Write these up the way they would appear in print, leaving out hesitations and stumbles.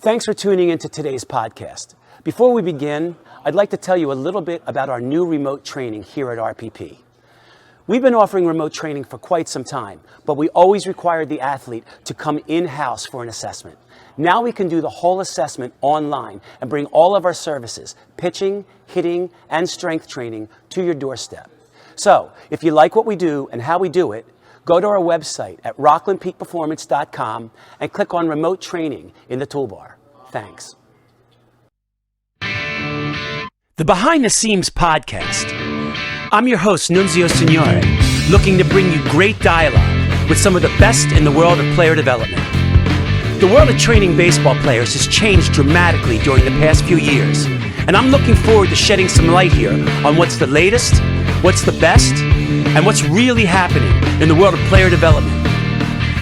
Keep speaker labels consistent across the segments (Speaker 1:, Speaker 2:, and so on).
Speaker 1: Thanks for tuning into today's podcast. Before we begin, I'd like to tell you a little bit about our new remote training here at RPP. We've been offering remote training for quite some time, but we always required the athlete to come in-house for an assessment. Now we can do the whole assessment online and bring all of our services, pitching, hitting, and strength training to your doorstep. So, if you like what we do and how we do it, go to our website at rocklandpeakperformance.com and click on Remote Training in the toolbar. Thanks. The Behind the Scenes podcast. I'm your host, Nunzio Signore, looking to bring you great dialogue with some of the best in the world of player development. The world of training baseball players has changed dramatically during the past few years, and I'm looking forward to shedding some light here on what's the latest, what's the best, and what's really happening in the world of player development.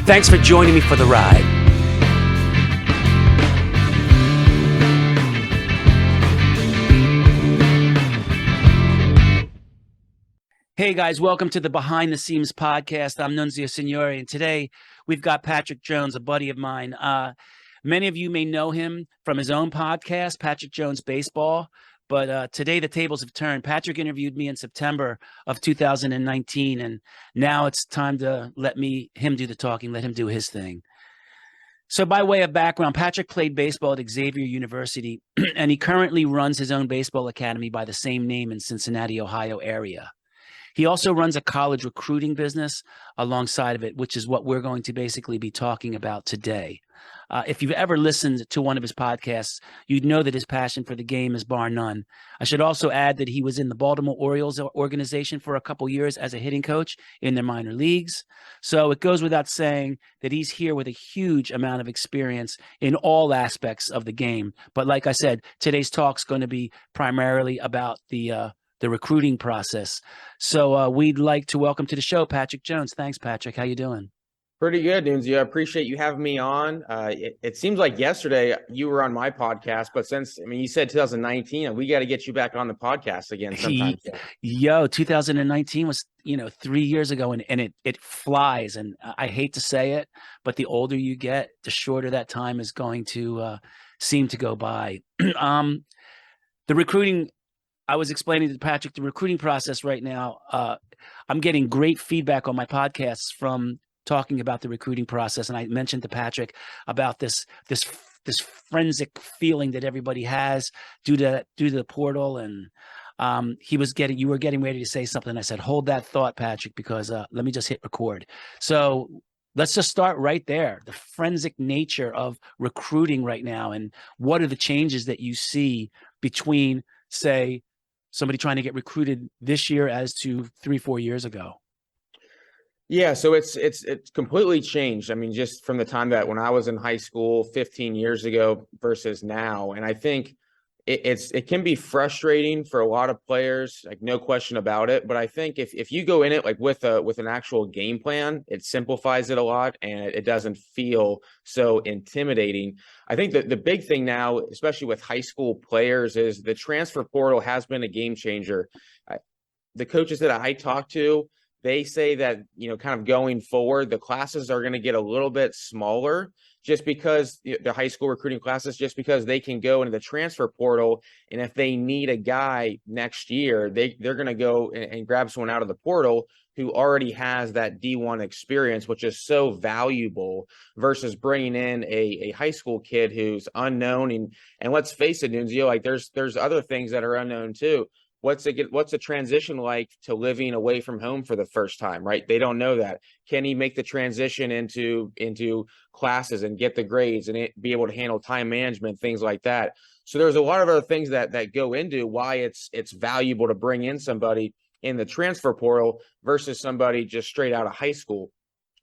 Speaker 1: Thanks for joining me for the ride. Hey guys, welcome to the Behind the Scenes podcast. I'm Nunzio Signore, and today we've got Patrick Jones, a buddy of mine. Many of you may know him from his own podcast, Patrick Jones Baseball, but today the tables have turned. Patrick interviewed me in September of 2019, and now it's time to let him do the talking, let him do his thing. So by way of background, Patrick played baseball at Xavier University, and he currently runs his own baseball academy by the same name in Cincinnati, Ohio area. He also runs a college recruiting business alongside of it, which is what we're going to basically be talking about today. If you've ever listened to one of his podcasts, you'd know that his passion for the game is bar none. I should also add that he was in the Baltimore Orioles organization for a couple years as a hitting coach in their minor leagues. So it goes without saying that he's here with a huge amount of experience in all aspects of the game. But like I said, today's talk's going to be primarily about the recruiting process. So we'd like to welcome to the show Patrick Jones. Thanks, Patrick. How you doing?
Speaker 2: Pretty good, Nunzio. I appreciate you having me on. It seems like yesterday you were on my podcast, but you said 2019, we got to get you back on the podcast again sometime.
Speaker 1: Yo, 2019 was, 3 years ago, and it flies. And I hate to say it, but the older you get, the shorter that time is going to seem to go by. The recruiting, I was explaining to Patrick, the recruiting process right now, I'm getting great feedback on my podcasts from talking about the recruiting process. And I mentioned to Patrick about this forensic feeling that everybody has due to the portal. And you were getting ready to say something. I said, hold that thought, Patrick, because let me just hit record. So let's just start right there. The forensic nature of recruiting right now, and what are the changes that you see between, say, somebody trying to get recruited this year as to 3-4 years ago?
Speaker 2: Yeah, so it's completely changed. Just from the time that when I was in high school 15 years ago versus now. And I think it can be frustrating for a lot of players, like no question about it. But I think if you go in it like with an actual game plan, it simplifies it a lot and it doesn't feel so intimidating. I think that the big thing now, especially with high school players, is the transfer portal has been a game changer. The coaches that I talk to, they say that, kind of going forward, the classes are going to get a little bit smaller just because the high school recruiting classes, just because they can go into the transfer portal. And if they need a guy next year, they're going to go and grab someone out of the portal who already has that D1 experience, which is so valuable versus bringing in a high school kid who's unknown. And let's face it, Nunzio, like there's other things that are unknown too. What's a transition like to living away from home for the first time, right? They don't know that. Can he make the transition into classes and get the grades and be able to handle time management, things like that? So there's a lot of other things that go into why it's valuable to bring in somebody in the transfer portal versus somebody just straight out of high school.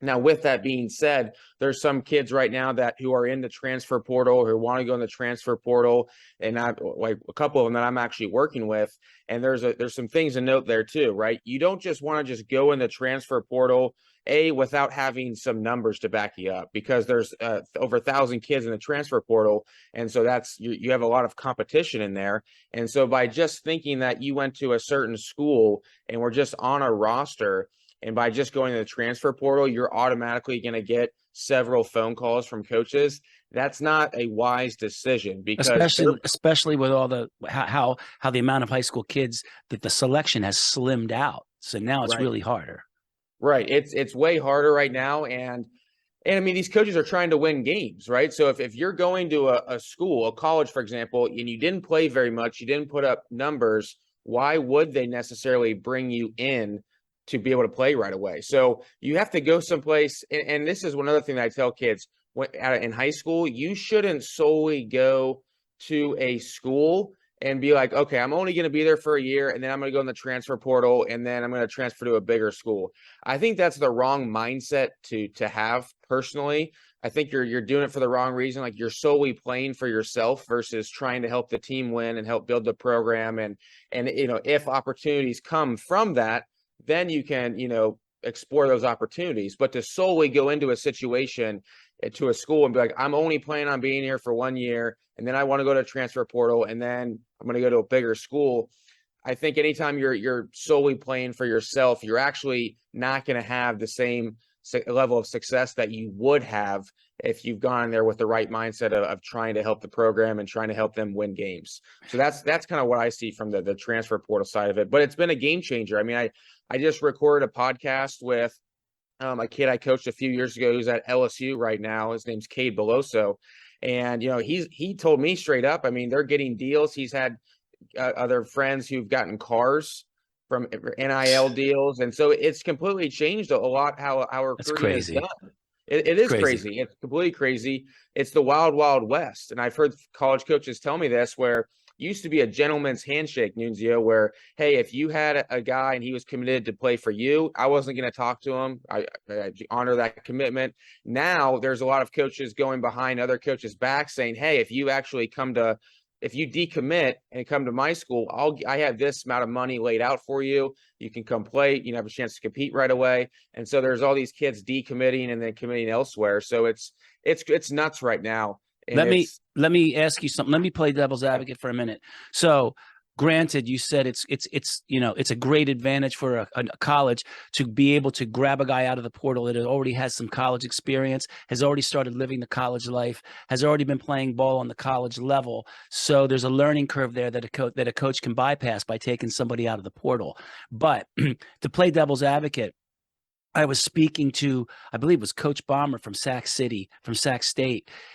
Speaker 2: Now, with that being said, there's some kids right now who are in the transfer portal, who want to go in the transfer portal, and like a couple of them that I'm actually working with. And there's some things to note there too, right? You don't just want to just go in the transfer portal without having some numbers to back you up, because there's over 1,000 kids in the transfer portal, and so you have a lot of competition in there. And so by just thinking that you went to a certain school and were just on a roster, and by just going to the transfer portal, you're automatically going to get several phone calls from coaches. that's not a wise decision because
Speaker 1: especially with all the how the amount of high school kids that the selection has slimmed out. So now it's really harder.
Speaker 2: Right. It's way harder right now. And I mean, these coaches are trying to win games, right? So if you're going to a school, a college, for example, and you didn't play very much, you didn't put up numbers, why would they necessarily bring you in to be able to play right away? So you have to go someplace. And this is one other thing that I tell kids in high school, you shouldn't solely go to a school and be like, okay, I'm only going to be there for a year and then I'm going to go in the transfer portal and then I'm going to transfer to a bigger school. I think that's the wrong mindset to have personally. I think you're doing it for the wrong reason. Like you're solely playing for yourself versus trying to help the team win and help build the program. And if opportunities come from that, then you can, explore those opportunities. But to solely go into a situation to a school and be like, I'm only planning on being here for 1 year, and then I want to go to a transfer portal, and then I'm going to go to a bigger school. I think anytime you're solely playing for yourself, you're actually not going to have the same level of success that you would have if you've gone there with the right mindset of trying to help the program and trying to help them win games. So that's kind of what I see from the transfer portal side of it. But it's been a game changer. I mean, I just recorded a podcast with a kid I coached a few years ago who's at LSU right now. His name's Cade Beloso. And, he told me straight up, I mean, they're getting deals. He's had other friends who've gotten cars from NIL deals. And so it's completely changed a lot how our recruiting is done. It is crazy. It's completely crazy. It's the wild, wild west. And I've heard college coaches tell me this, where it used to be a gentleman's handshake, Nunzio, where, hey, if you had a guy and he was committed to play for you, I wasn't going to talk to him. I honor that commitment. Now there's a lot of coaches going behind other coaches' back saying, hey, if you decommit and come to my school, I have this amount of money laid out for you. You can come play, have a chance to compete right away. And so there's all these kids decommitting and then committing elsewhere. So it's nuts right now. And
Speaker 1: let me ask you something. Let me play devil's advocate for a minute. So granted, you said it's a great advantage for a college to be able to grab a guy out of the portal that already has some college experience, has already started living the college life, has already been playing ball on the college level. So there's a learning curve there that a coach can bypass by taking somebody out of the portal. But to play devil's advocate, I was speaking to, I believe it was Coach Bomber from Sac State.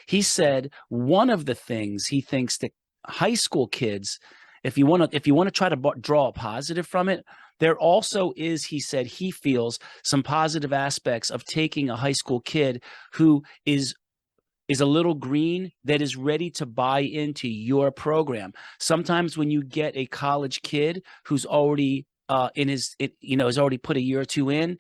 Speaker 1: He said one of the things he thinks that high school kids, if you want to try to draw a positive from it, there also is, he said, he feels some positive aspects of taking a high school kid who is a little green that is ready to buy into your program. Sometimes when you get a college kid who's already has already put a year or two in,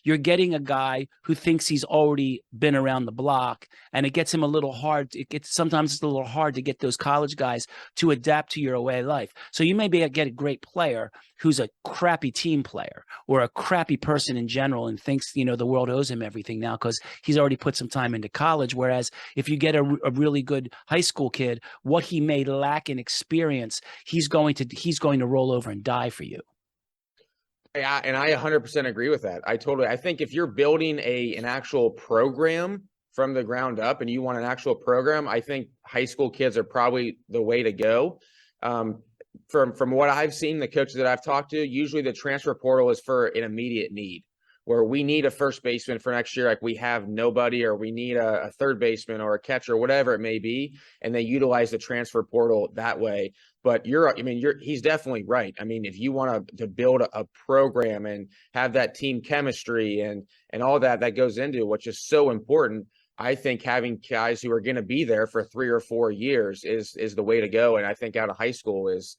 Speaker 1: you're getting a guy who thinks he's already been around the block, and it gets him a little hard. Sometimes it's a little hard to get those college guys to adapt to your way of life. So you may get a great player who's a crappy team player or a crappy person in general and thinks, the world owes him everything now because he's already put some time into college. Whereas if you get a really good high school kid, what he may lack in experience, he's going to roll over and die for you.
Speaker 2: Yeah, and I 100% agree with that. I think if you're building an actual program from the ground up and you want an actual program, I think high school kids are probably the way to go. From what I've seen, the coaches that I've talked to, usually the transfer portal is for an immediate need, where we need a first baseman for next year, like we have nobody, or we need a third baseman or a catcher, whatever it may be, and they utilize the transfer portal that way. But he's definitely right. I mean, if you want to build a program and have that team chemistry and all that goes into it, which is so important, I think having guys who are going to be there for 3 or 4 years is the way to go. And I think out of high school is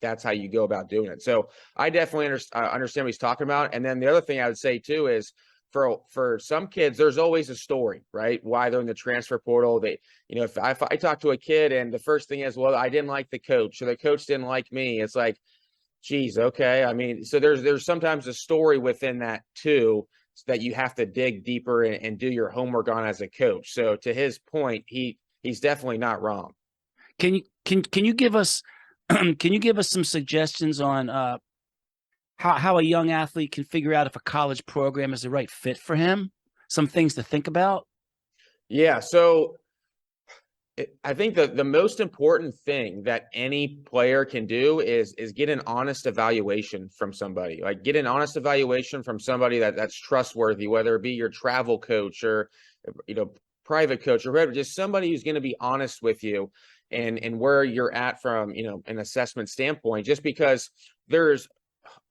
Speaker 2: that's how you go about doing it. So I definitely understand what he's talking about. And then the other thing I would say too is for some kids, there's always a story, right? Why they're in the transfer portal. If I talk to a kid and the first thing is, well, I didn't like the coach or the coach didn't like me. It's like, geez, okay. I mean, so there's sometimes a story within that too, that you have to dig deeper and do your homework on as a coach. So to his point, he's definitely not wrong.
Speaker 1: Can you give us some suggestions on how a young athlete can figure out if a college program is the right fit for him? Some things to think about.
Speaker 2: Yeah. So I think the most important thing that any player can do is get an honest evaluation from somebody. Like get an honest evaluation from somebody that's trustworthy, whether it be your travel coach or private coach or whatever, just somebody who's going to be honest with you and where you're at from an assessment standpoint. Just because there's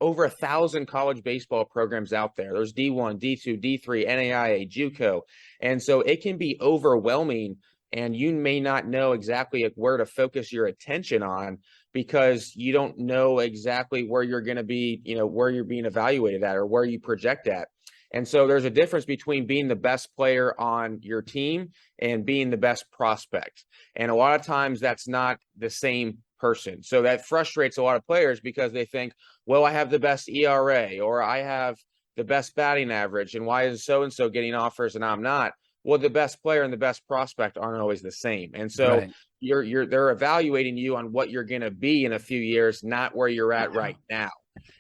Speaker 2: over 1,000 college baseball programs out there. There's D1, D2, D3, NAIA, JUCO. And so it can be overwhelming, and you may not know exactly where to focus your attention on because you don't know exactly where you're going to be, where you're being evaluated at or where you project at. And so there's a difference between being the best player on your team and being the best prospect. And a lot of times that's not the same person. So that frustrates a lot of players because they think, well, I have the best ERA or I have the best batting average. And why is so-and-so getting offers and I'm not? Well, the best player and the best prospect aren't always the same. And so
Speaker 1: Right.
Speaker 2: they're evaluating you on what you're going to be in a few years, not where you're at right now.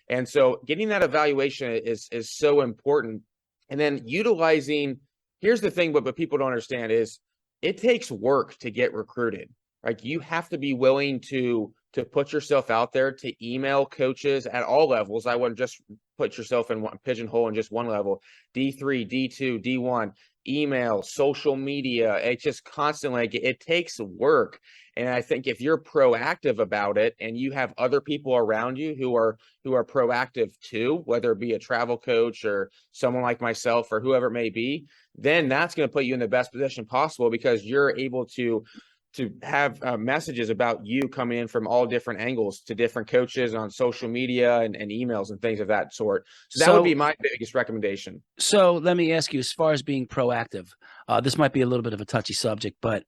Speaker 2: And so getting that evaluation is so important. And then utilizing, here's the thing, but people don't understand is it takes work to get recruited. Like you have to be willing to put yourself out there, to email coaches at all levels. I wouldn't just put yourself in one pigeonhole in just one level. D3, D2, D1, email, social media. It's just constantly, like, it takes work. And I think if you're proactive about it and you have other people around you who are proactive too, whether it be a travel coach or someone like myself or whoever it may be, then that's going to put you in the best position possible because you're able to have messages about you coming in from all different angles to different coaches on social media and emails and things of that sort. So that would be my biggest recommendation.
Speaker 1: So let me ask you, as far as being proactive, this might be a little bit of a touchy subject, but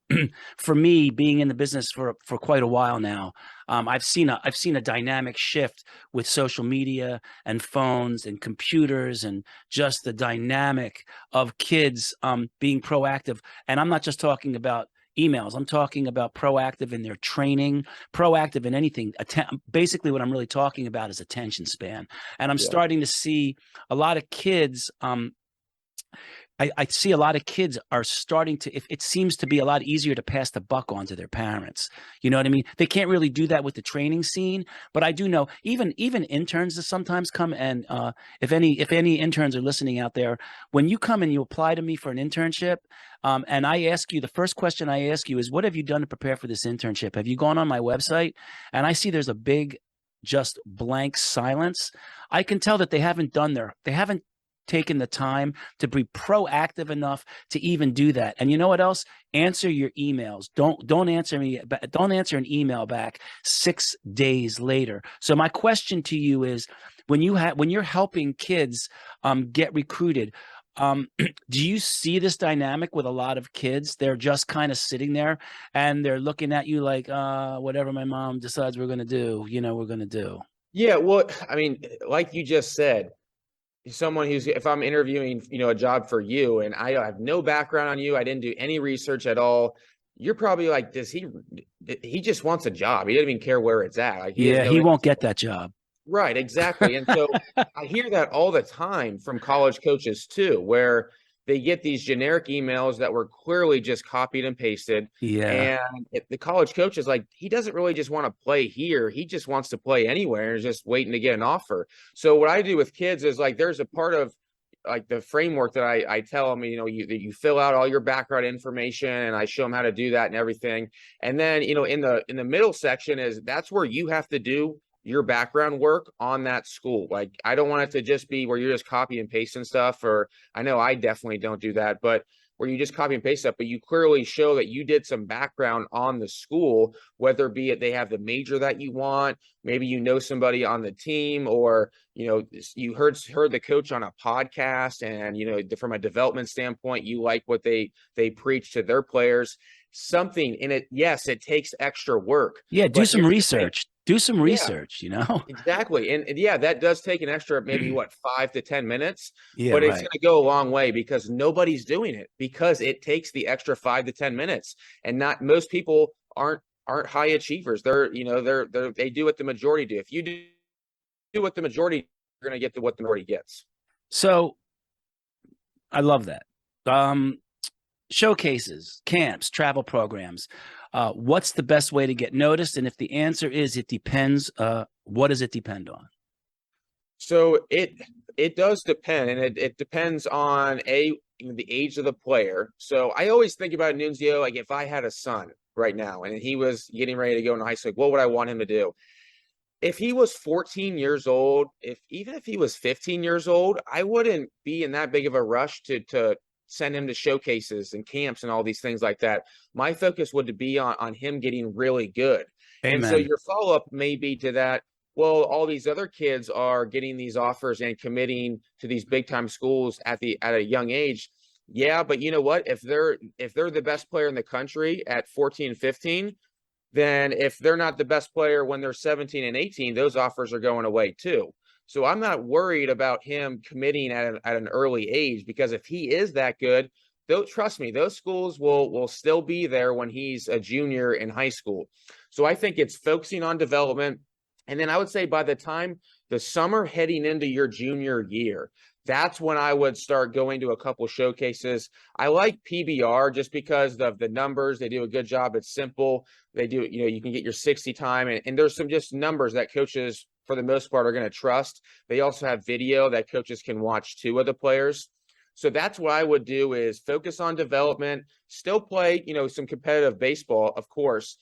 Speaker 1: for me, being in the business for quite a while now, I've seen a dynamic shift with social media and phones and computers and just the dynamic of kids being proactive. And I'm not just talking about emails. I'm talking about proactive in their training, proactive in anything. Basically, what I'm really talking about is attention span. And I'm starting to see a lot of kids. I see a lot of kids are starting to, it seems to be a lot easier to pass the buck on to their parents. You know what I mean? They can't really do that with the training scene, but I do know even interns that sometimes come and if any interns are listening out there, when you come and you apply to me for an internship, and I ask you, the first question I ask you is, what have you done to prepare for this internship? Have you gone on my website? And I see there's a big, just blank silence. I can tell that they haven't taken the time to be proactive enough to even do that. And you know what else? Answer your emails. Don't answer me. Don't answer an email back 6 days later. So my question to you is, when you're helping kids get recruited, do you see this dynamic with a lot of kids? They're just kind of sitting there and they're looking at you like, whatever my mom decides we're going to do, we're going to do.
Speaker 2: Yeah. Well, I mean, like you just said, someone if I'm interviewing, a job for you and I have no background on you, I didn't do any research at all. You're probably like, he just wants a job. He doesn't even care where it's at. Like
Speaker 1: he won't get that job.
Speaker 2: Right, exactly. And so I hear that all the time from college coaches too, where they get these generic emails that were clearly just copied and pasted.
Speaker 1: Yeah.
Speaker 2: And the college coach is like, he doesn't really just want to play here. He just wants to play anywhere and is just waiting to get an offer. So what I do with kids is like, there's a part of like the framework that I tell them, you fill out all your background information and I show them how to do that and everything. And then, in the middle section that's where you have to do your background work on that school. Like, I don't want it to just be where you're just copy and pasting stuff, or I know I definitely don't do that, but where you just copy and paste stuff, but you clearly show that you did some background on the school, whether be it they have the major that you want, maybe somebody on the team, or you heard the coach on a podcast, and from a development standpoint, you like what they preach to their players. Something in it, yes, it takes extra work.
Speaker 1: Yeah, do some research. Do some research,
Speaker 2: Exactly. And yeah, that does take an extra, maybe 5 to 10 minutes,
Speaker 1: Yeah,
Speaker 2: but it's
Speaker 1: right.
Speaker 2: going to go a long way because nobody's doing it, because it takes the extra 5 to 10 minutes. And not most people aren't high achievers. They do what the majority do. If you do what the majority, you're going to get to what the majority gets.
Speaker 1: So I love that. showcases, camps, travel programs. What's the best way to get noticed? And if the answer is it depends, what does it depend on?
Speaker 2: So it does depend, and it depends on the age of the player. So I always think about Nunzio, like if I had a son right now and he was getting ready to go into high school, like, what would I want him to do? If he was 14 years old, even if he was 15 years old, I wouldn't be in that big of a rush to send him to showcases and camps and all these things like that. My focus would be on him getting really good. And so
Speaker 1: Amen.
Speaker 2: your follow-up may be to that, well, all these other kids are getting these offers and committing to these big time schools at a young age. Yeah, but you know what? If they're the best player in the country at 14 and 15, then if they're not the best player when they're 17 and 18, those offers are going away too. So I'm not worried about him committing at an early age, because if he is that good, trust me, those schools will still be there when he's a junior in high school. So I think it's focusing on development. And then I would say by the time the summer heading into your junior year, that's when I would start going to a couple showcases. I like PBR just because of the numbers. They do a good job. It's simple. They do, you can get your 60 time, and there's some just numbers that coaches, for the most part, are going to trust. They also have video that coaches can watch too of the players. So that's what I would do, is focus on development, still play, some competitive baseball, of course,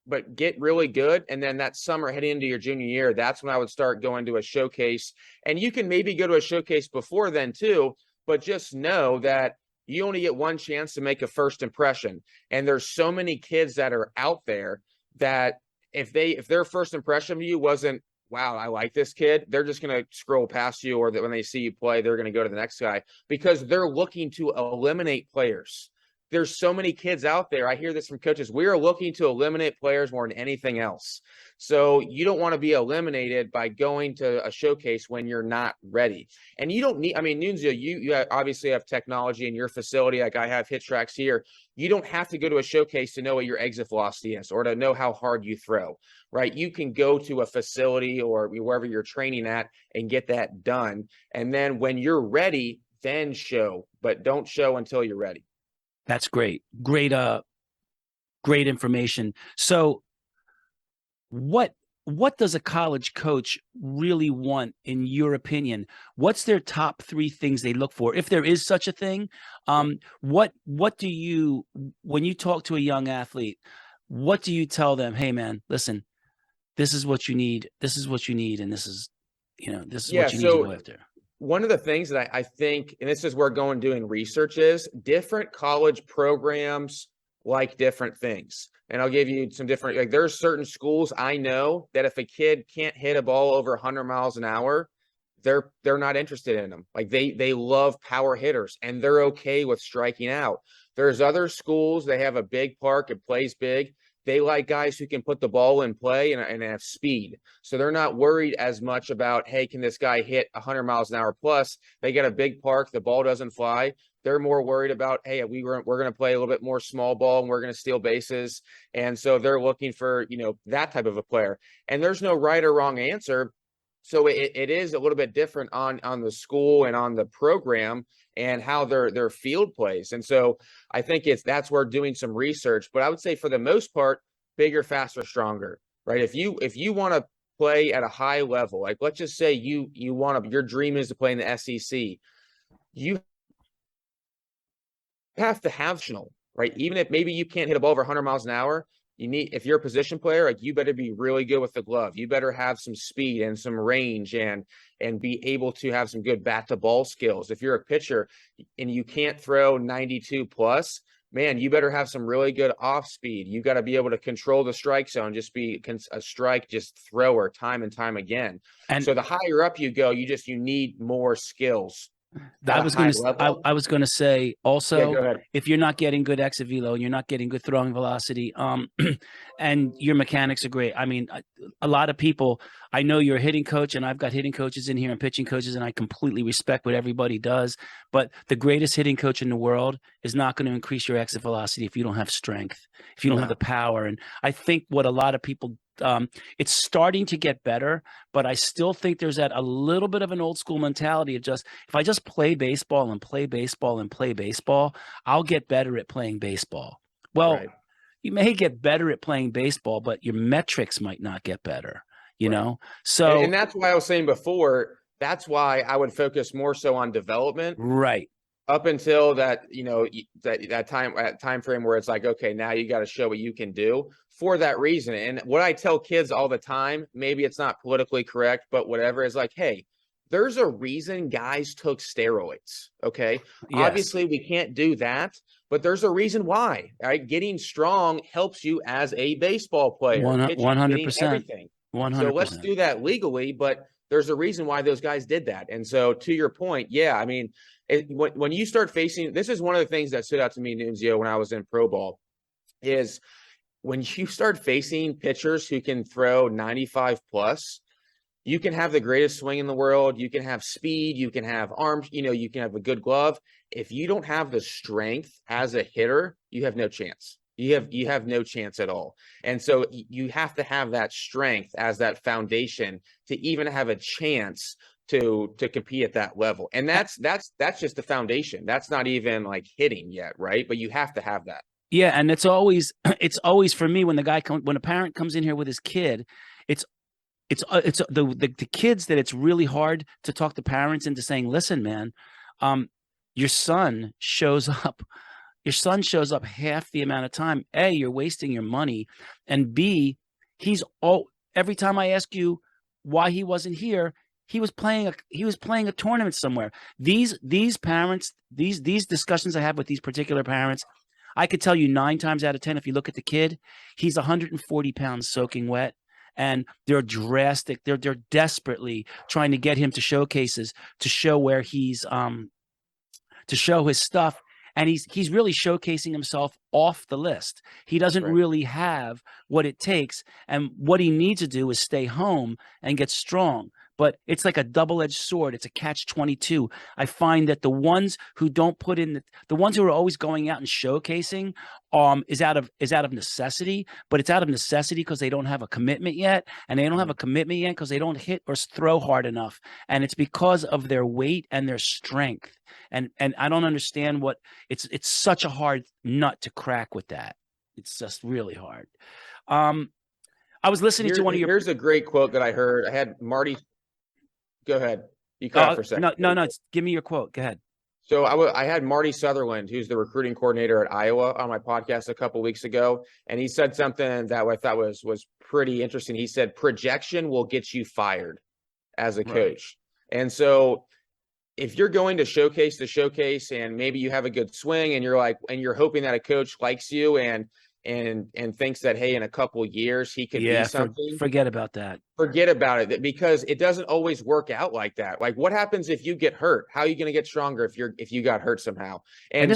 Speaker 2: but get really good. And then that summer heading into your junior year, that's when I would start going to a showcase. And you can maybe go to a showcase before then too, but just know that you only get one chance to make a first impression. And there's so many kids that are out there that if their first impression of you wasn't, wow, I like this kid, they're just going to scroll past you, or that when they see you play, they're going to go to the next guy, because they're looking to eliminate players. There's so many kids out there. I hear this from coaches. We are looking to eliminate players more than anything else. So you don't want to be eliminated by going to a showcase when you're not ready. And you don't need, Nunzio, you obviously have technology in your facility, like I have hit tracks here. You don't have to go to a showcase to know what your exit velocity is or to know how hard you throw, right? You can go to a facility or wherever you're training at and get that done. And then when you're ready, then show, but don't show until you're ready.
Speaker 1: That's great. Great information. So what does a college coach really want, in your opinion? What's their top 3 things they look for, if there is such a thing? What do you, when you talk to a young athlete, what do you tell them? Hey man, listen, this is what you need. This is what you need. And this is what you need to go after.
Speaker 2: One of the things that I think, and this is where doing research is, different college programs like different things. And I'll give you some different, like there's certain schools I know that if a kid can't hit a ball over 100 miles an hour, they're not interested in them. Like they love power hitters and they're okay with striking out. There's other schools, they have a big park, it plays big. They like guys who can put the ball in play and have speed. So they're not worried as much about, hey, can this guy hit 100 miles an hour plus? They get a big park, the ball doesn't fly. They're more worried about, hey, we're going to play a little bit more small ball and we're going to steal bases. And so they're looking for, that type of a player. And there's no right or wrong answer. So it is a little bit different on the school and on the program and how their field plays. And so I think that's where doing some research. But I would say for the most part, bigger, faster, stronger, right? If you want to play at a high level, like let's just say your dream is to play in the SEC, you have to have, right? Even if maybe you can't hit a ball over 100 miles an hour, if you're a position player, like you better be really good with the glove. You better have some speed and some range and be able to have some good bat to ball skills. If you're a pitcher and you can't throw 92 plus, man, you better have some really good off speed. You got to be able to control the strike zone, just be a strike, just thrower time and time again. And so the higher up you go, you need more skills.
Speaker 1: I was going to say also, if you're not getting good exit velo, you're not getting good throwing velocity, and your mechanics are great. I mean, a lot of people, I know you're a hitting coach, and I've got hitting coaches in here and pitching coaches, and I completely respect what everybody does. But the greatest hitting coach in the world is not going to increase your exit velocity if you don't have strength, if you don't have the power. And I think what a lot of people It's starting to get better, but I still think there's a little bit of an old school mentality of just, if I just play baseball and play baseball and play baseball, I'll get better at playing baseball. Well,
Speaker 2: Right.
Speaker 1: you may get better at playing baseball, but your metrics might not get better, you
Speaker 2: Right.
Speaker 1: know?
Speaker 2: And
Speaker 1: So,
Speaker 2: that's why I was saying before, that's why I would focus more so on development
Speaker 1: right.
Speaker 2: up until that, that time frame where it's like, okay, now you got to show what you can do for that reason. And what I tell kids all the time, maybe it's not politically correct, but whatever, is like, hey, there's a reason guys took steroids. Okay.
Speaker 1: Yes.
Speaker 2: Obviously, we can't do that, but there's a reason why. Right. Getting strong helps you as a baseball player, pitching, hitting,
Speaker 1: 100%.
Speaker 2: everything. So let's
Speaker 1: 100%.
Speaker 2: do that legally, but there's a reason why those guys did that. And so to your point, yeah, I mean, when you start facing, this is one of the things that stood out to me, Nunzio, when I was in pro ball, is when you start facing pitchers who can throw 95 plus, you can have the greatest swing in the world. You can have speed. You can have arms. You can have a good glove. If you don't have the strength as a hitter, you have no chance. You have no chance at all. And so you have to have that strength as that foundation to even have a chance to compete at that level. And that's just the foundation. That's not even like hitting yet, right? But you have to have that.
Speaker 1: Yeah, and it's always for me when when a parent comes in here with his kid, it's the kids that it's really hard to talk the parents into saying, listen, man, your son shows up. Your son shows up half the amount of time. A, you're wasting your money, and B, every time I ask you why he wasn't here, he was playing a tournament somewhere. These parents, these discussions I have with these particular parents, I could tell you 9 times out of 10, if you look at the kid, he's 140 pounds soaking wet. And they're desperately trying to get him to showcases to show where he's to show his stuff. And he's really showcasing himself off the list. He doesn't really have what it takes. And what he needs to do is stay home and get strong. But it's like a double-edged sword. It's a catch-22. I find that the ones who don't put in the ones who are always going out and showcasing is out of necessity, but it's out of necessity because they don't have a commitment yet. And they don't have a commitment yet because they don't hit or throw hard enough. And it's because of their weight and their strength. And I don't understand it's such a hard nut to crack with that. It's just really hard. I was listening to one of your.
Speaker 2: Here's a great quote that I heard. I had Marty. Go ahead. You cut out for a second.
Speaker 1: No. Give me your quote. Go ahead.
Speaker 2: So I had Marty Sutherland, who's the recruiting coordinator at Iowa, on my podcast a couple of weeks ago, and he said something that I thought was pretty interesting. He said, "Projection will get you fired as a coach," and so if you're going to showcase the showcase, and maybe you have a good swing, and you're hoping that a coach likes you and thinks that, hey, in a couple of years he could be something.
Speaker 1: Forget about that.
Speaker 2: Forget about it, because it doesn't always work out like that. Like, what happens if you get hurt? How are you going to get stronger if you got hurt somehow? And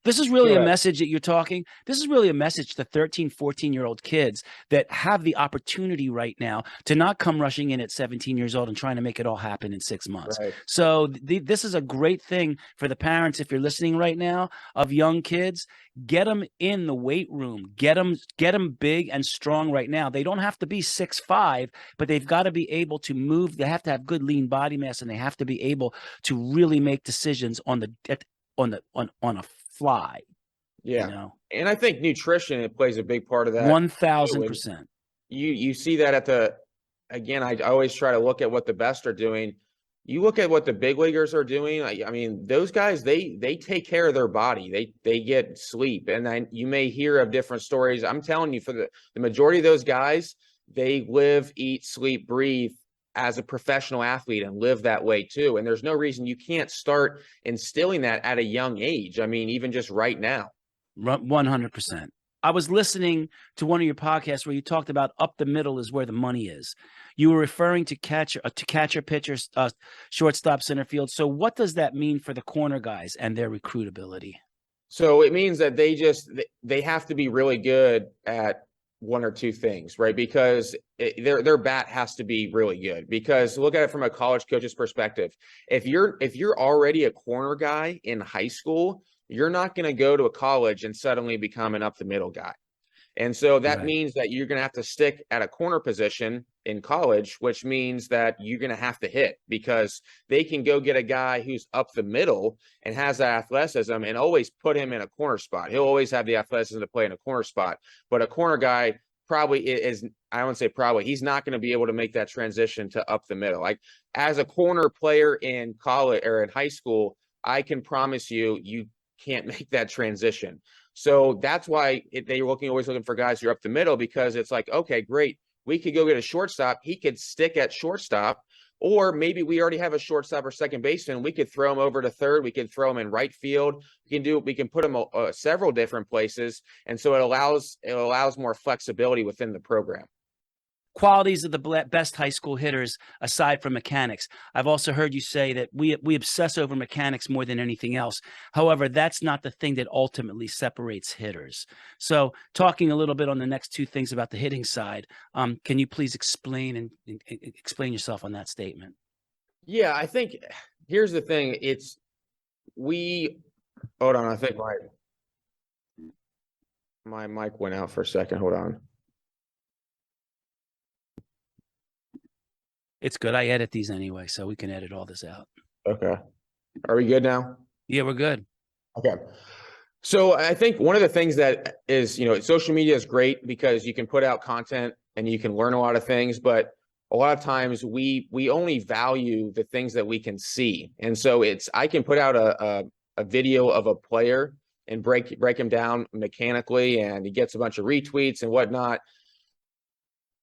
Speaker 1: this is really a message that you're talking. This is really a message to 13, 14-year-old kids that have the opportunity right now to not come rushing in at 17 years old and trying to make it all happen in 6 months.
Speaker 2: Right.
Speaker 1: So this is a great thing for the parents, if you're listening right now, of young kids. Get them in the weight room. Get them big and strong right now. They don't have to be 6'5", but they've got to be able to move. They have to have good lean body mass, and they have to be able to really make decisions on a fly.
Speaker 2: Yeah. And I think nutrition, it plays a big part of that.
Speaker 1: 1,000%.
Speaker 2: You see that again, I always try to look at what the best are doing. You look at what the big leaguers are doing. I mean, those guys, they take care of their body. They get sleep. And then you may hear of different stories. I'm telling you, for the majority of those guys, they live, eat, sleep, breathe as a professional athlete and live that way too. And there's no reason you can't start instilling that at a young age. I mean, even just right now.
Speaker 1: 100%. I was listening to one of your podcasts where you talked about up the middle is where the money is. You were referring to catcher, pitcher, shortstop, center field. So what does that mean for the corner guys and their recruitability?
Speaker 2: So it means that they have to be really good at one or two things, right? Because their bat has to be really good. Because look at it from a college coach's perspective. If you're already a corner guy in high school, you're not going to go to a college and suddenly become an up the middle guy. And so that
Speaker 1: Right.
Speaker 2: means that you're going to have to stick at a corner position in college, which means that you're going to have to hit, because they can go get a guy who's up the middle and has that athleticism and always put him in a corner spot. He'll always have the athleticism to play in a corner spot. But a corner guy probably is, I wouldn't say probably, he's not going to be able to make that transition to up the middle. Like, as a corner player in college or in high school, I can promise you, you can't make that transition. So that's why they're always looking for guys who are up the middle, because it's like, okay, great, we could go get a shortstop. He could stick at shortstop, or maybe we already have a shortstop or second baseman. We could throw him over to third. We could throw him in right field. We can put him several different places, and so it allows more flexibility within the program.
Speaker 1: Qualities of the best high school hitters aside from mechanics. I've also heard you say that we obsess over mechanics more than anything else. However, that's not the thing that ultimately separates hitters. So, talking a little bit on the next two things about the hitting side, can you please explain explain yourself on that statement?
Speaker 2: Yeah, I think here's the thing. Hold on. I think my mic went out for a second. Hold on.
Speaker 1: It's good. I edit these anyway, so we can edit all this out.
Speaker 2: Okay. Are we good now?
Speaker 1: Yeah, we're good.
Speaker 2: Okay. So I think one of the things that is, social media is great because you can put out content and you can learn a lot of things, but a lot of times we only value the things that we can see. And so I can put out a video of a player and break him down mechanically, and he gets a bunch of retweets and whatnot,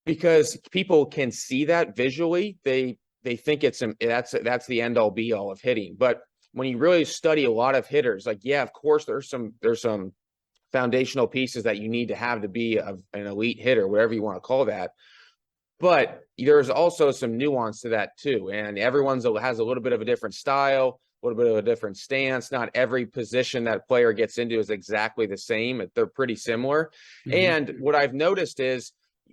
Speaker 2: because people can see that visually. They think that's the end all be all of hitting. But when you really study a lot of hitters, like, yeah, of course there's some foundational pieces that you need to have to be an elite hitter, whatever you want to call that. But there's also some nuance to that too. And everyone's has a little bit of a different style, a little bit of a different stance. Not every position that player gets into is exactly the same. They're pretty similar.
Speaker 1: Mm-hmm.
Speaker 2: And what I've noticed is,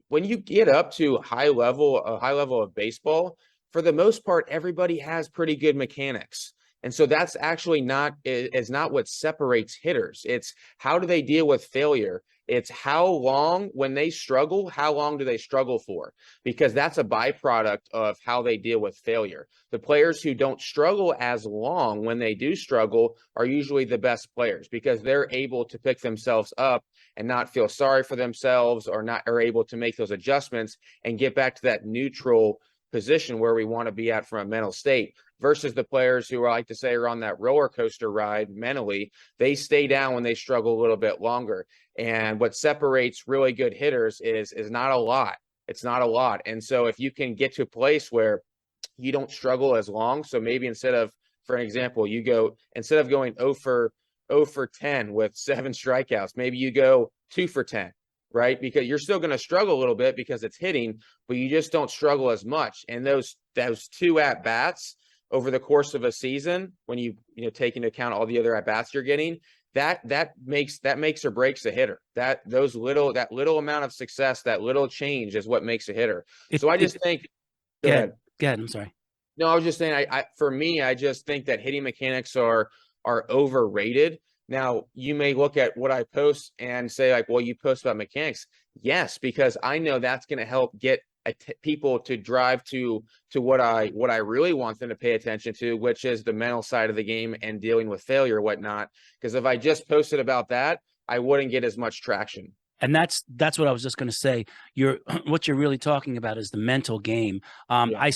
Speaker 2: when you get up to a high level of baseball, for the most part, everybody has pretty good mechanics. And so that's actually not what separates hitters. It's how do they deal with failure? It's how long, when they struggle, how long do they struggle for? Because that's a byproduct of how they deal with failure. The players who don't struggle as long when they do struggle are usually the best players, because they're able to pick themselves up and not feel sorry for themselves, or are able to make those adjustments and get back to that neutral position where we want to be at from a mental state, versus the players who, I like to say, are on that roller coaster ride mentally. They stay down when they struggle a little bit longer. And what separates really good hitters is not a lot. It's not a lot. And so if you can get to a place where you don't struggle as long, so maybe instead of, for an example, instead of going 0 for 10 with 7 strikeouts, maybe you go 2 for 10, right? Because you're still going to struggle a little bit because it's hitting, but you just don't struggle as much. And those 2 at bats over the course of a season, when you take into account all the other at bats you're getting, that makes or breaks a hitter. That little amount of success, that little change, is what makes a hitter. So I just think. Go ahead.
Speaker 1: Go ahead. I'm sorry.
Speaker 2: No, I was just saying, for me, I just think that hitting mechanics are overrated. Now, you may look at what I post and say, like, well, you post about mechanics. Yes, because I know that's going to help get people to drive to what I really want them to pay attention to, which is the mental side of the game and dealing with failure, whatnot. Because if I just posted about that, I wouldn't get as much traction.
Speaker 1: And that's what I was just going to say. What you're really talking about is the mental game.
Speaker 2: Yeah.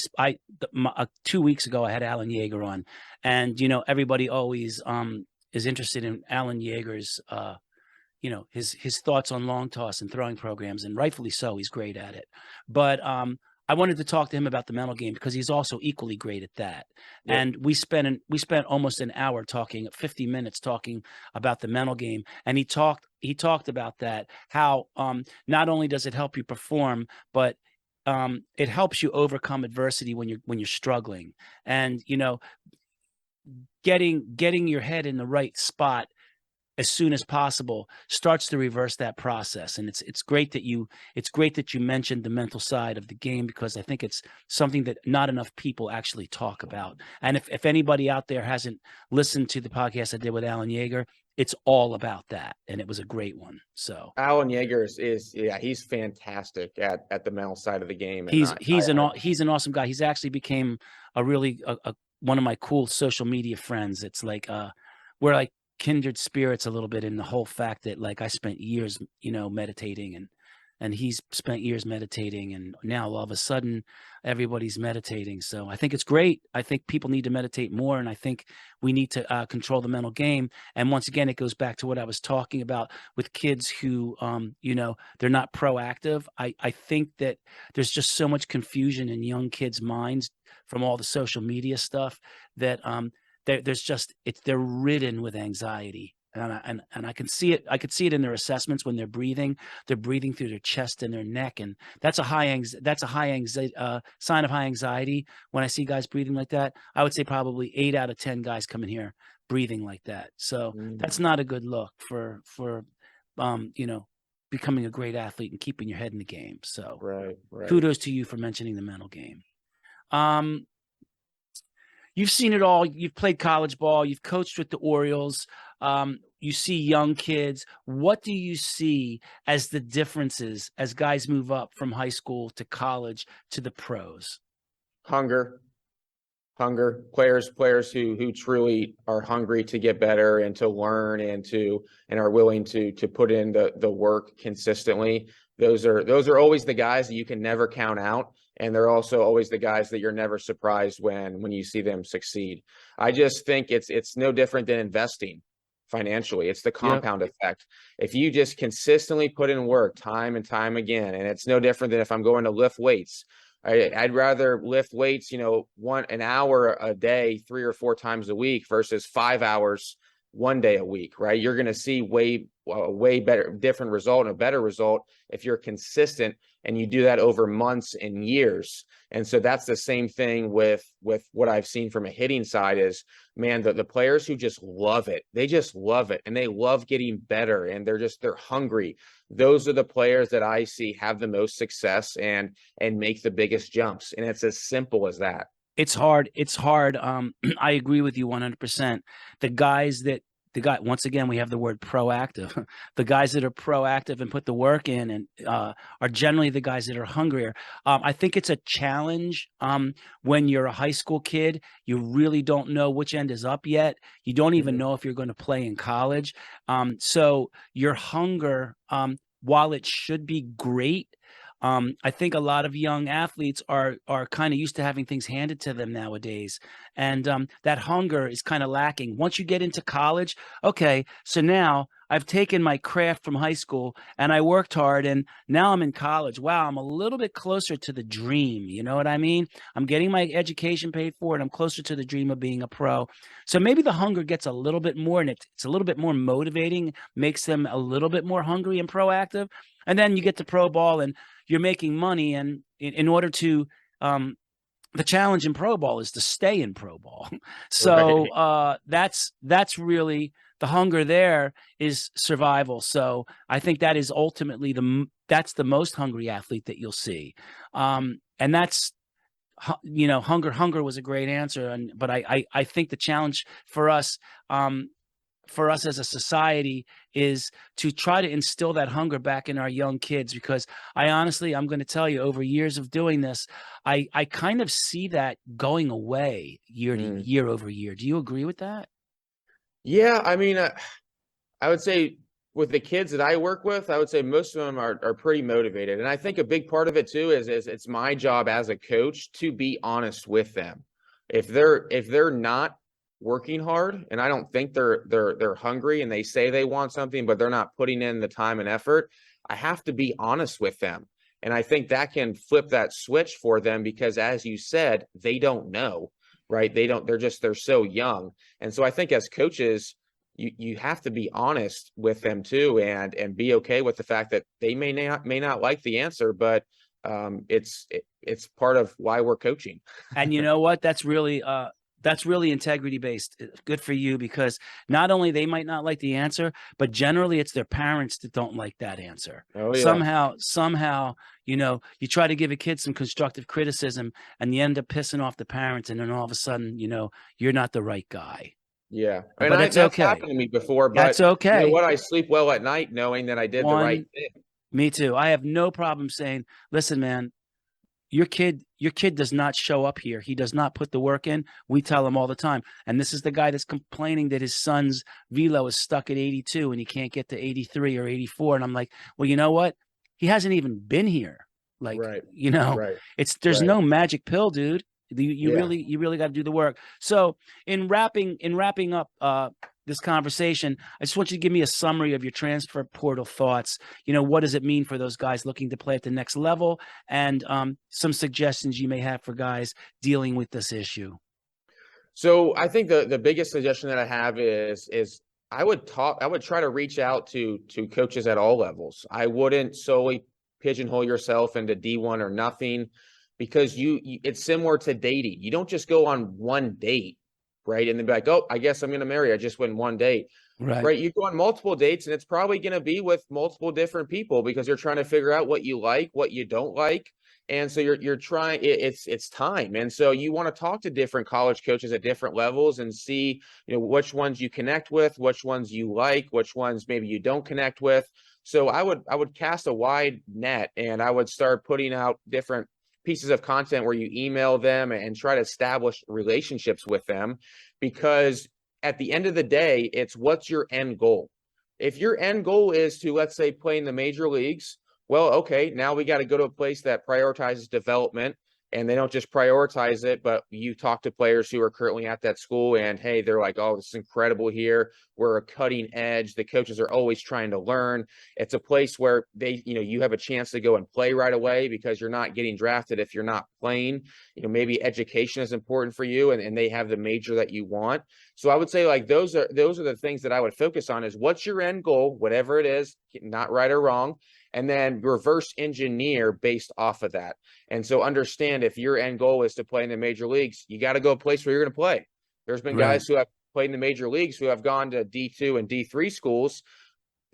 Speaker 1: 2 weeks ago, I had Alan Yeager on, and everybody always is interested in Alan Yeager's his thoughts on long toss and throwing programs, and rightfully so. He's great at it. But I wanted to talk to him about the mental game because he's also equally great at that.
Speaker 2: Yep.
Speaker 1: And we spent almost an hour talking, 50 minutes talking about the mental game. And he talked about that, how not only does it help you perform, but it helps you overcome adversity when you're struggling. And getting your head in the right spot as soon as possible starts to reverse that process. And it's great that you mentioned the mental side of the game, because I think it's something that not enough people actually talk about. And if anybody out there hasn't listened to the podcast I did with Alan Yeager, it's all about that, and it was a great one. So
Speaker 2: Alan Yeager is he's fantastic at the mental side of the game, and
Speaker 1: he's an awesome guy. He's actually became a really one of my cool social media friends. It's like we're like kindred spirits a little bit, in the whole fact that, like, I spent years, meditating, and he's spent years meditating, and now all of a sudden everybody's meditating. So I think it's great. I think people need to meditate more, and I think we need to control the mental game. And once again, it goes back to what I was talking about with kids who, they're not proactive. I think that there's just so much confusion in young kids' minds from all the social media stuff that they're ridden with anxiety. And I can see it. I could see it in their assessments when they're breathing. They're breathing through their chest and their neck, and that's a sign of high anxiety. When I see guys breathing like that, I would say probably 8 out of 10 guys come in here breathing like that. So that's not a good look for becoming a great athlete and keeping your head in the game. So
Speaker 2: right.
Speaker 1: kudos to you for mentioning the mental game. You've seen it all. You've played college ball. You've coached with the Orioles. You see young kids. What do you see as the differences as guys move up from high school to college to the pros?
Speaker 2: Hunger, players who truly are hungry to get better and to learn and are willing to put in the work consistently. Those are always the guys that you can never count out. And they're also always the guys that you're never surprised when you see them succeed. I just think it's no different than investing financially. It's the compound effect. If you just consistently put in work time and time again, and it's no different than if I'm going to lift weights. I'd rather lift weights, an hour a day, 3 or 4 times a week versus 5 hours one day a week, right? You're going to see way better, different result, and a better result if you're consistent and you do that over months and years. And so that's the same thing with what I've seen from a hitting side is, man, the players who just love it, they just love it, and they love getting better, and they're hungry. Those are the players that I see have the most success and make the biggest jumps. And it's as simple as that.
Speaker 1: It's hard. I agree with you 100%. Once again, we have the word proactive. The guys that are proactive and put the work in and are generally the guys that are hungrier. I think it's a challenge when you're a high school kid. You really don't know which end is up yet. You don't even know if you're going to play in college. So your hunger, while it should be great, I think a lot of young athletes are kind of used to having things handed to them nowadays. And that hunger is kind of lacking. Once you get into college, okay, so now I've taken my craft from high school and I worked hard, and now I'm in college. Wow, I'm a little bit closer to the dream. You know what I mean? I'm getting my education paid for, and I'm closer to the dream of being a pro. So maybe the hunger gets a little bit more, and it's a little bit more motivating, makes them a little bit more hungry and proactive. And then you get to pro ball and you're making money, and in order to the challenge in pro ball is to stay in pro ball. So that's really the hunger. There is survival. So I think that is ultimately that's the most hungry athlete that you'll see. And that's, hunger was a great answer. But I think the challenge for us as a society is to try to instill that hunger back in our young kids, because I'm going to tell you, over years of doing this, I kind of see that going away year over year. Do you agree with that?
Speaker 2: Yeah. I mean, I would say with the kids that I work with, I would say most of them are pretty motivated. And I think a big part of it too is it's my job as a coach to be honest with them. If they're not working hard, and I don't think they're hungry, and they say they want something but they're not putting in the time and effort, I have to be honest with them. And I think that can flip that switch for them, because as you said, they don't know, right? They're so young. And so I think as coaches, you have to be honest with them too, and be okay with the fact that they may not like the answer, but it's part of why we're coaching.
Speaker 1: And you know what? That's really That's really integrity based. Good for you, because not only they might not like the answer, but generally it's their parents that don't like that answer.
Speaker 2: Oh yeah.
Speaker 1: Somehow, you try to give a kid some constructive criticism and you end up pissing off the parents, and then all of a sudden, you're not the right guy.
Speaker 2: Yeah.
Speaker 1: But
Speaker 2: And
Speaker 1: that's
Speaker 2: that's
Speaker 1: okay.
Speaker 2: happened to me before,
Speaker 1: That's
Speaker 2: but you know
Speaker 1: okay.
Speaker 2: what? I sleep well at night knowing that I did the right thing.
Speaker 1: Me too. I have no problem saying, listen, man, your kid does not show up here. He does not put the work in. We tell him all the time. And this is the guy that's complaining that his son's velo is stuck at 82 and he can't get to 83 or 84. And I'm like, well, you know what? He hasn't even been here. Like,
Speaker 2: Right. Right.
Speaker 1: there's
Speaker 2: Right.
Speaker 1: no magic pill, dude. You
Speaker 2: Yeah.
Speaker 1: really got to do the work. So in wrapping up this conversation, I just want you to give me a summary of your transfer portal thoughts. What does it mean for those guys looking to play at the next level, and some suggestions you may have for guys dealing with this issue.
Speaker 2: So I think the biggest suggestion that I have is I would try to reach out to coaches at all levels. I wouldn't solely pigeonhole yourself into D1 or nothing, because it's similar to dating. You don't just go on one date, right? And then be like, oh, I guess I'm going to marry. I just went one date. Right. You go on multiple dates, and it's probably going to be with multiple different people, because you're trying to figure out what you like, what you don't like. And so you're trying, it's time. And so you want to talk to different college coaches at different levels and see, which ones you connect with, which ones you like, which ones maybe you don't connect with. So I would cast a wide net, and I would start putting out different pieces of content where you email them and try to establish relationships with them, because at the end of the day, it's what's your end goal. If your end goal is to, let's say, play in the major leagues, well, okay, now we got to go to a place that prioritizes development, and they don't just prioritize it, but you talk to players who are currently at that school, and hey, they're like, oh, this is incredible here. We're a cutting edge. The coaches are always trying to learn. It's a place where you have a chance to go and play right away, because you're not getting drafted if you're not playing. Maybe education is important for you, and they have the major that you want. So I would say, like, those are the things that I would focus on, is what's your end goal, whatever it is, not right or wrong, and then reverse engineer based off of that. And so understand, if your end goal is to play in the major leagues, you got to go a place where you're going to play. There's been guys who have played in the major leagues who have gone to D2 and D3 schools.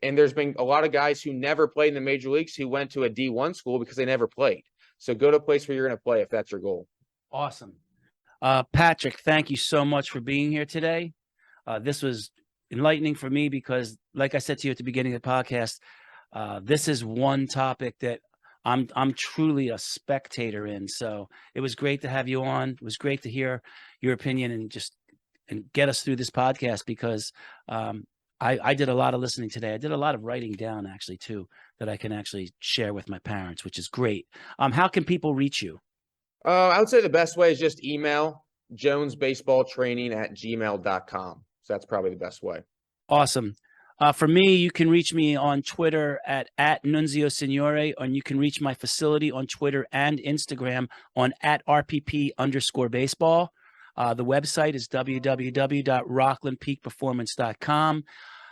Speaker 2: And there's been a lot of guys who never played in the major leagues who went to a D1 school because they never played. So go to a place where you're going to play if that's your goal.
Speaker 1: Awesome. Patrick, thank you so much for being here today. This was enlightening for me, because like I said to you at the beginning of the podcast, this is one topic that I'm truly a spectator in. So it was great to have you on. It was great to hear your opinion and get us through this podcast, because I did a lot of listening today. I did a lot of writing down, actually, too, that I can actually share with my parents, which is great. How can people reach you?
Speaker 2: I would say the best way is just email jonesbaseballtraining@gmail.com. So that's probably the best way.
Speaker 1: Awesome. For me, you can reach me on Twitter at Nunzio Signore, and you can reach my facility on Twitter and Instagram on @RPP_baseball. The website is www.rocklandpeakperformance.com.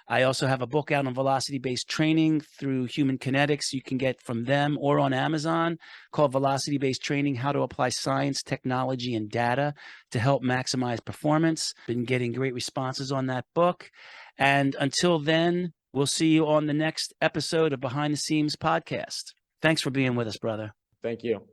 Speaker 1: I also have a book out on velocity-based training through Human Kinetics. You can get from them or on Amazon, called Velocity-Based Training: How to Apply Science, Technology, and Data to Help Maximize Performance. Been getting great responses on that book. And until then, we'll see you on the next episode of Behind the Seams podcast. Thanks for being with us, brother.
Speaker 2: Thank you.